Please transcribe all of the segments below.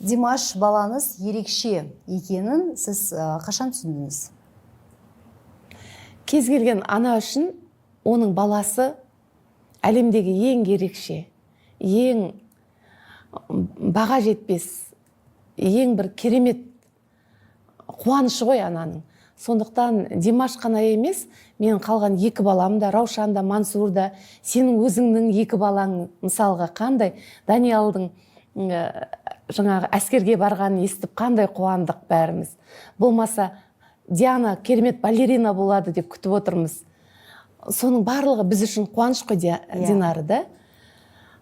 Димаш балаңыз ерекше екенін сіз қашан түсіндіңіз? Кез келген ана үшін оның баласы әлемдегі ең ерекше, ең баға жетпес, ең бір керемет қуанышы ғой ананың. Сондықтан Димаш қана емес, мен қалған екі балам да, Раушан да, Мансур да, сенің өзіңнің екі балаң мысалға қандай, Даниалдың жаңағы әскерге барғанын естіп қандай қуандық бәріміз. Болмаса Диана керемет балерина болады деп күтіп отырмыз. Соның барлығы біз үшін қуаныш қой Динары да.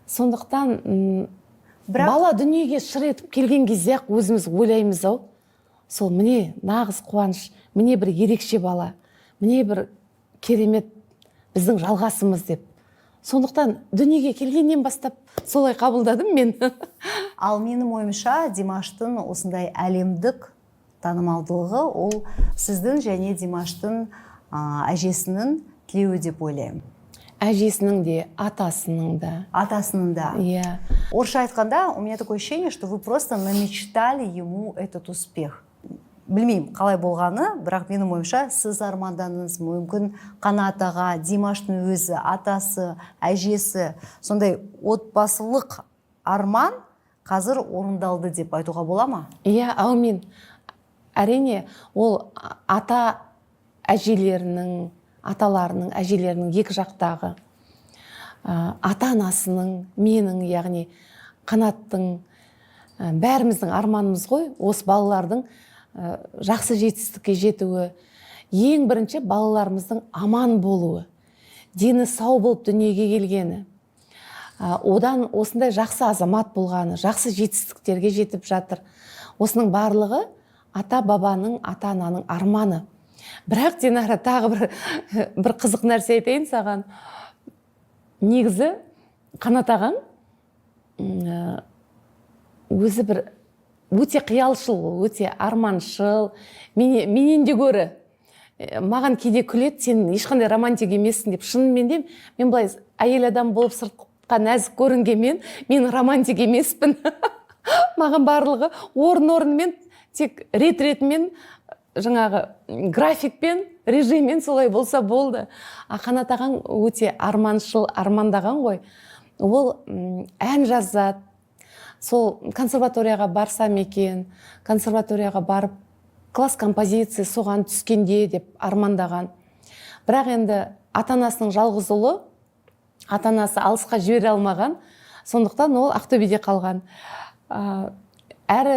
Сондықтан бала дүниеге шыр етіп келген кезде ақ өзіміз ойлаймыз ау. Сол міне нағыз қуаныш, міне бір ерекше бала, міне бір керемет біздің жалғасымыз деп. Сондықтан дүниеге келгеннен бастап солай қабылдадым мен. Ал менің ойымша Димаштың осындай әлемдік танымалдылығы ол сіздің және Димаштың әжесінің тілеуі деп ойлаймын. Әжесінің де, атасының да. Атасының да. Иә. Орысша айтқанда, у меня такое ощущение, что вы просто намечтали ему этот успех. Білмеймін, қалай болғаны, бірақ менің ойымша сіз армандаңыз, мүмкін Қанат аға, Димаштың өзі, атасы, әжесі, сондай отбасылық арман қазір орындалды деп айтуға бола ма? Иә, әумин. Әрине, ол ата әжелерінің, аталарының, әжелерінің екі жақтағы ата-анасының, менің, яғни Қанаттың, бәріміздің арманымыз ғой, осы балалардың жақсы жетістікке жетуі, ең бірінші балаларымыздың аман болуы, дені сау болып дүниеге келгені, одан осындай жақсы азамат болғаны, жақсы жетістіктерге жетіп жатыр. Осының барлығы ата-бабаның, ата-ананың арманы. Бірақ Динара тағы бір қызық нәрсе айтайын саған. Негізі Қанат ағаң өзі бір өте қиялшыл, өте арманшыл, менен де гөрі. Маған кейде күледі, сен ешқандай романтик емессің деп. Шынымен де мен былай әйел адам болып сыртқа нәзік көрінгенмен, мен романтик емеспін. Маған барлығы орын-орынмен, тек рет-ретмен, жаңағы графикпен, режиммен солай болса болды. Қанат ағаң өте арманшыл, армандаған ғой. Ол ән жазады. Сол консерваторияға барсам екен, консерваторияға барып, класс композиция соған түскенде деп армандаған. Бірақ енді ата-анасының жалғыз ұлы, ата-анасы алысқа жібере алмаған, сондықтан ол Ақтөбеде қалған. Әрі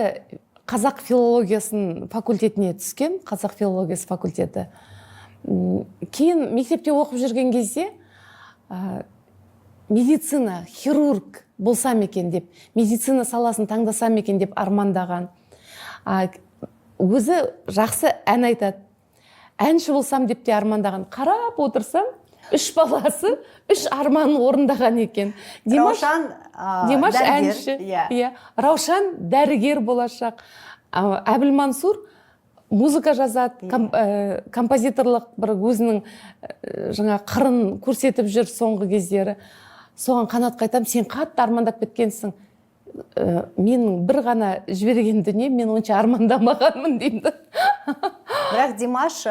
қазақ филологиясын факультетіне түскен, қазақ филологиясы факультеті. Кейін мектепте оқып жүрген кезде медицина, хирург болсам екен деп, медицина саласын таңдасам екен деп армандаған. Өзі жақсы ән айтады. Әнші болсам деп те армандаған. Қарап отырсам, 3 баласы 3 арманын орындаған екен. Димаш әнші, Раушан дәрігер болашақ. Әбіл Мансур музыка жазады, композиторлық бір өзінің жаңа қырын көрсетіп жүр соңғы кездері. Соған Қанат қайтам, сен қатты армандап кеткенсің. Менің бір ғана жіберген дүние, мен онша армандамағанмын дейді. Бірақ Димаш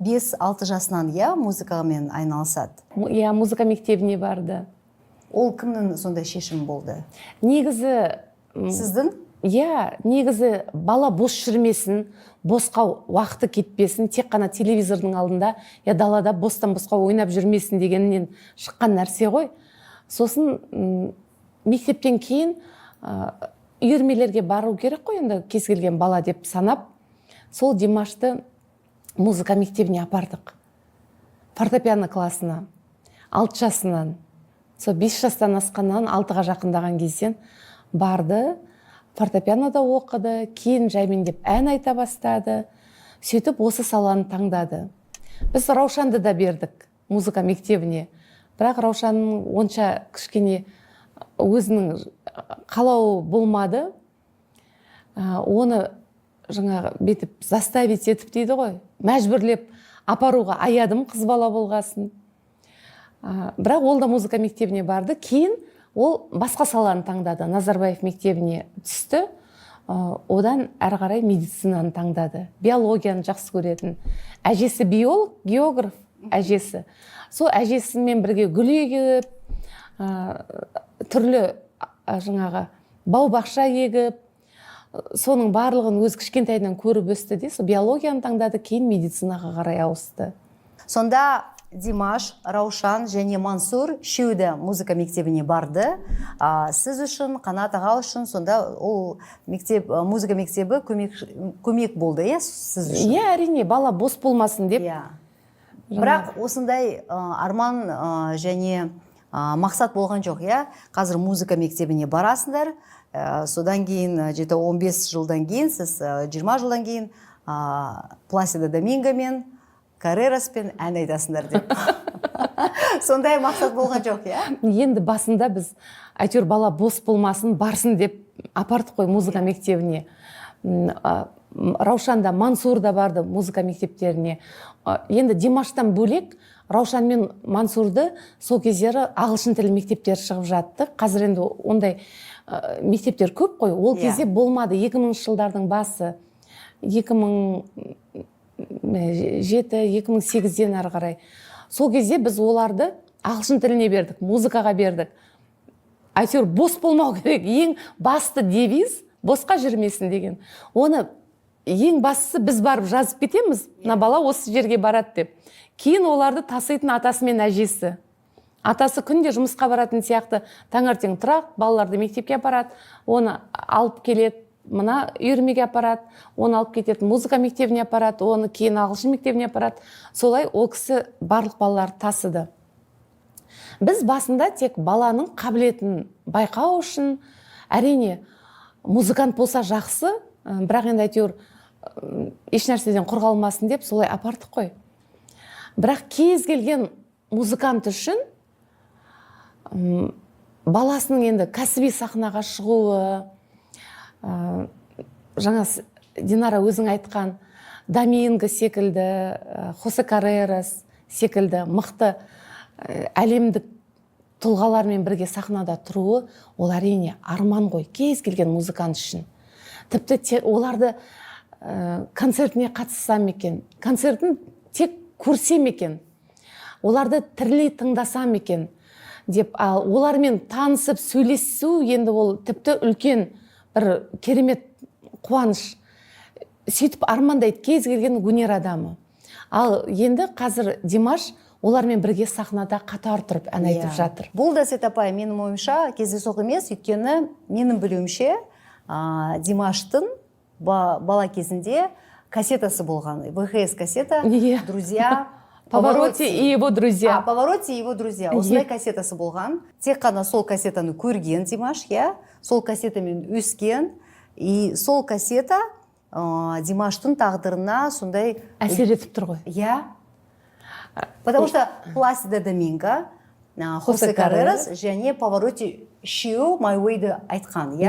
5-6 жасынан музыкамен айналысады. Музыка мектебіне барды. Ол кімнің сондай шешім болды? Негізі сіздің? Негізі бала бос жүрмесін, босқа уақыты кетпесін, тек қана телевизордың алдында, далада бостан-босқа ойнап жүрмесін дегеннен шыққан нәрсе ғой. Сосын мектептен кейін үйірмелерге бару керек қой, енді кез келген бала деп санап, сол Димашты музыка мектебіне апардық. Фортепиано классына, 6 жасынан, сол 5 жастан асқаннан 6-ға жақындаған кезден барды. Фортепианода оқыды, кейін жаймендеп ән айта бастады. Сөйтіп осы саланы таңдады. Біз Раушанды да бердік музыка мектебіне. Бірақ Раушанның онша кішкене өзінің қалауы болмады. Оны жаңағы бетіп заставить етіп дейді ғой. Мәжбүрлеп апаруға аядым қыз бала болғасын. Бірақ ол да музыка мектебіне барды. Кейін ол басқа саланы таңдады, Назарбаев мектебіне түсті. Одан әрі қарай медицинаны таңдады, биологияны жақсы көретін. Әжесі биолог, географ әжесі. Сол әжесімен бірге гүл егіп, түрлі жаңағы бау-бақша егіп, соның барлығын өз кішкентайынан көріп өсті де, сол биологияны таңдады, кейін медицинаға қарай ауысты. Сонда Димаш, Раушан және Мансур үшеуі музыка мектебіне барды. Сіз үшін, Қанат аға үшін сонда ол музыка мектебі көмек болды, сіз үшін? Әрине, бала бос болмасын деп. Бірақ осындай арман және мақсат болған жоқ, қазір музыка мектебіне барасыңдар, содан кейін 15 жылдан кейін, сіз 20 жылдан кейін Пласидо Домингомен, Каррераспен ән айтасыңдар деп. Сондай мақсат болған жоқ, Енді басында біз әйтеуір бала бос болмасын, барсын деп апардық қой музыка мектебіне. Раушан да, Мансур да барды музыка мектептеріне. Енді Димаштан бөлек Раушан мен Мансурды сол кездері ағылшын тілі мектептер шығып жатты. Қазір енді ондай мектептер көп қой. Ол кезде болмады. 2000 жылдардың басы, 2007-2008-ден әрі қарай. Сол кезде біз оларды ағылшын тіліне бердік, музыкаға бердік. Әйтеуір бос болмау керек. Ең басты девиз босқа жүрмесін деген. Оны ең бастысы біз барып жазып кетеміз, мына бала осы жерге барады деп. Кейін оларды таситын атасы мен әжесі. Атасы күнде жұмысқа баратын сияқты, таңертең тұрақ, балаларды мектепке апарады, оны алып келеді, мына үйірмеге апарады, оны алып кетеді, музыка мектебіне апарады, оны кейін ағылшын мектебіне апарады. Солай ол кісі барлық балаларды тасыды. Біз басында тек баланың қабілетін байқау үшін, әрине, музыкант болса жақсы, бірақ енді әйтеуір ешнәрседен қорғалмасын деп солай апардық қой. Бірақ кез келген музыкант үшін баласының енді кәсіби сахнаға шығуы, жаңа Динара өзің айтқан Доминго секілді, Хосе Каррерас секілді мықты әлемдік тұлғалармен бірге сахнада тұруы, ол әрине арман ғой кез келген музыкант үшін. Тіпті оларды концертіне қатыссам екен, концертін тек көрсем екен, оларды тірілей тыңдасам екен деп, олармен танысып сөйлесу енді ол тіпті үлкен бір керемет қуаныш. Сөйтіп армандайды кез келген өнер адамы. Ал енді қазір Димаш олармен бірге сахнада қатар тұрып ән айтып жатыр. Бұл да Сетапай, менің ойымша кездейсоқ емес, өйткені менің білуімше Димаштың бала кезінде кассетасы болған, ВХС кассета, друзья, Повороте и его друзья. Повороте и его друзья. Осындай кассетасы болған. Тек қана сол кассетаны көрген Димаш, сол кассетамен өскен, и сол кассета Димаштың тағдырына сондай әсер етіп тұр ғой. Потому что Пласидо Доминго, Хосе Каррерас және Повороте үшеуі My Way-ді айтқан.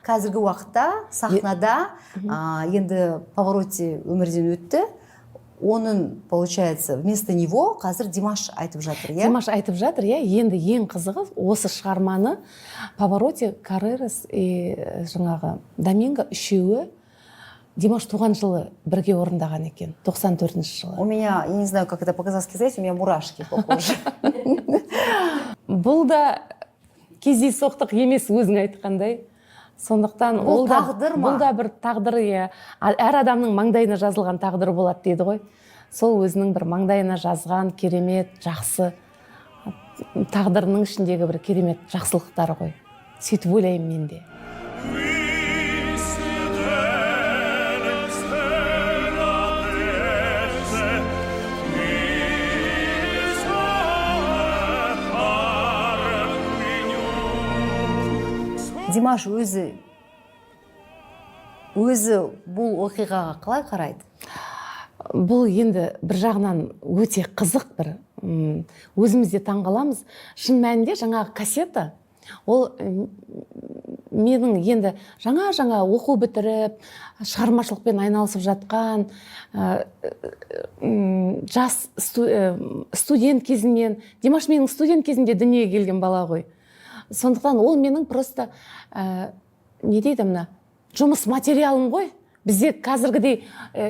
Қазіргі уақытта сахнада енді Повороте өмірден өтті. Оның, получается, вместо него қазір Димаш айтып жатыр. Димаш айтып жатыр, енді ең қызығы осы шығарманы Повороте, Каррерас и жаңағы Доминго үшеуі Димаш туған жылы бірге орындаған екен, 94-ші жылы. У меня, я не знаю, как это по-казахски сказать, у меня мурашки похожи. Бұл да кездейсоқтық емес, өзің айтқандай. Сондықтан бұл тағдыр ма? Бұл да бір тағдыр, әр адамның маңдайына жазылған тағдыры болады дейді ғой. Сол өзінің бір маңдайына жазған керемет, жақсы тағдырының ішіндегі бір керемет жақсылықтары ғой. Сөйтіп ойлаймын мен де. Димаш өзі бұл оқиғаға қалай қарайды? Бұл енді бір жағынан өте қызық бір. Өзімізде таңғаламыз. Шын мәнінде жаңағы кассета, ол менің енді жаңа оқу бітіріп, шығармашылықпен айналысып жатқан, жас студент кезімнен, Димаш менің студент кезімде дүниеге келген бала ғой. Сондықтан ол менің просто не дейді мына жұмыс материалым ғой. Бізде қазіргідей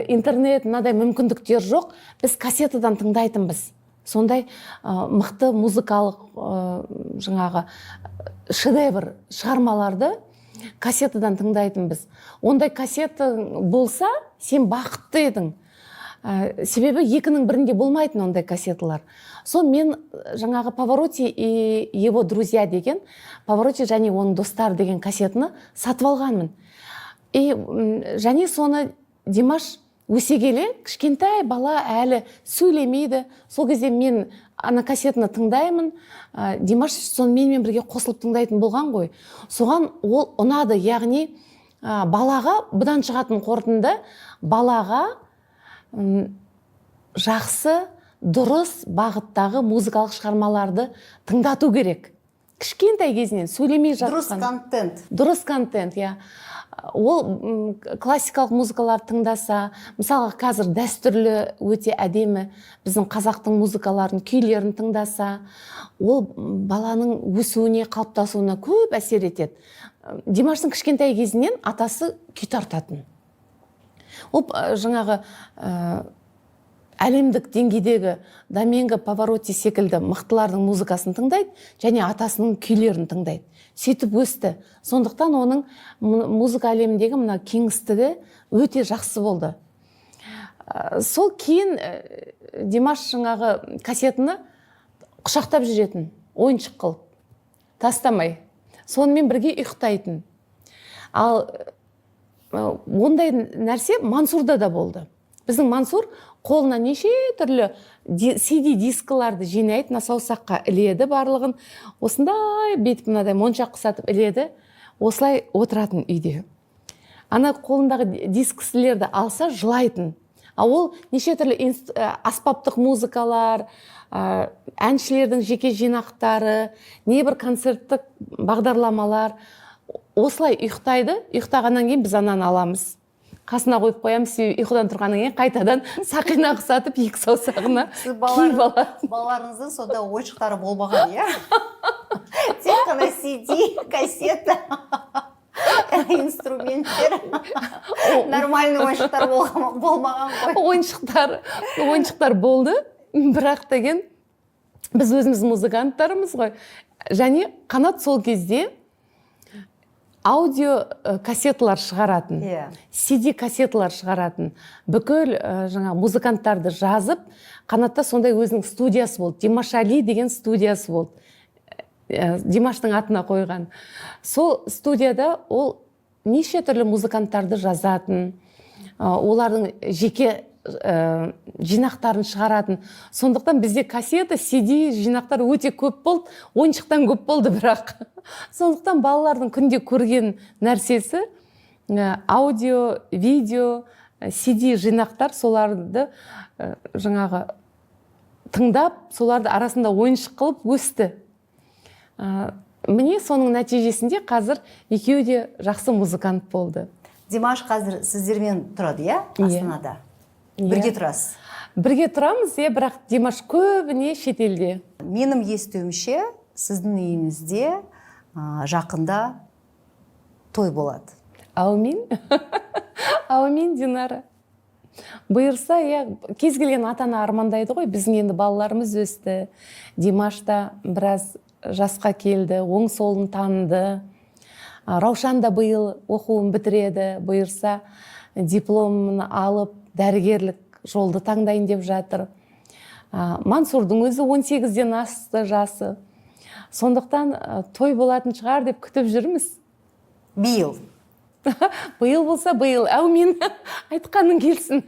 интернет, мынадай мүмкіндіктер жоқ. Біз кассетадан тыңдайтынбыз. Сондай мықты музыкалық жаңағы шедевр шығармаларды кассетадан тыңдайтынбыз. Ондай кассета болса, сен бақытты едің. Себебі екінің бірінде болмайтын ондай кассеталар. Сол мен жаңағы Pavarotti и его друзья деген, Pavarotti және оның достары деген кассетаны сатып алғанмын. И және соны Димаш өсе келе, кішкентай бала әлі сөйлемейді. Сол кезде мен ана кассетаны тыңдаймын. Димаш сонымен бірге қосылып тыңдайтын болған ғой. Соған ол ұнады, яғни балаға, бұдан шығатын қорытынды, балаға жақсы, дұрыс бағыттағы музыкалық шығармаларды тыңдату керек. Кішкентай кезінен сөйлемей жатқан. Дұрыс контент. Дұрыс контент, иә. Ол классикалық музыкалар тыңдаса, мысалға қазір дәстүрлі өте әдемі біздің қазақтың музыкаларын, күйлерін тыңдаса, ол баланың өсуіне, қалыптасуына көп әсер етеді. Димаштың кішкентай кезінен атасы күй тартатын. Ол жаңағы әлемдік деңгейдегі Доменго, Pavarotti секілді мықтылардың музыкасын тыңдайды, және атасының күйлерін тыңдайды. Сөйтіп өсті. Сондықтан оның музыка әлеміндегі мына кеңістігі өте жақсы болды. Сол кейін Димаш жаңағы кассетаны құшақтап жүретін, ойыншық қылып, тастамай. Сонымен бірге ұйықтайтын. Ал ондай нәрсе Мансурда да болды. Біздің Мансур қолына неше түрлі CD дискаларды жинайды, саусаққа іледі барлығын. Осындай бетіп мынадай моншақ құсатып іледі. Осылай отыратын үйде. Ана қолындағы дискілерді алса жылайтын. Ол неше түрлі аспаптық музыкалар, әншілердің жеке жинақтары, небір концерттік бағдарламалар. Осылай ұйықтайды. Ұйықтағаннан кейін біз ананы аламыз. Қасына қойып қоямыз, ұйқыдан тұрғаннан кейін қайтадан сақина құсатып екі саусағына киіп алады. Балаларыңыздың сонда ойыншықтары болмаған, иә? Тек қана CD, кассета, инструменттер, нормальный ойыншықтар болмаған ғой. Ойыншықтар болды, бірақ деген біз өзіміз музыканттарымыз ғой. Және Қанат сол кезде аудио кассеталар шығаратын, CD кассеталар шығаратын. Бүкіл жаңа музыканттарды жазып, Қанатта сондай өзінің студиясы болды. Димаш Али деген студиясы болды. Димаштың атына қойған. Сол студияда ол неше түрлі музыканттарды жазатын, олардың жеке жинақтарын шығаратын. Сондықтан бізде кассета, CD жинақтар өте көп болды, ойыншықтан көп болды бірақ. Сондықтан балалардың күнде көрген нәрсесі аудио, видео, CD жинақтар, соларды жаңағы тыңдап, соларды арасында ойыншық қылып өсті. Міне соның нәтижесінде қазір екеуі де жақсы музыкант болды. Димаш қазір сіздермен тұрады, иә? Астанада. Бірге тұрасыз? Бірге тұрамыз, бірақ Димаш көбіне шетелде. Менің естуімше, сіздің үйіңізде жақында той болады. Аумин. Аумин, Динара. Бұйырса, кез келген атана армандайды ғой, біздің енді балаларымыз өсті. Димаш та біраз жасқа келді, оң солын таныды. Раушан да бұйыл оқуын бітіреді, бұйырса дипломын алып, дәрігерлік жолды таңдайын деп жатыр. Мансурдың өзі 18-ден асты жасы. Сондықтан той болатын шығар деп күтіп жүрміз. Биыл. Бұйыл болса, бұйыл. Әумин, айтқаның келсін.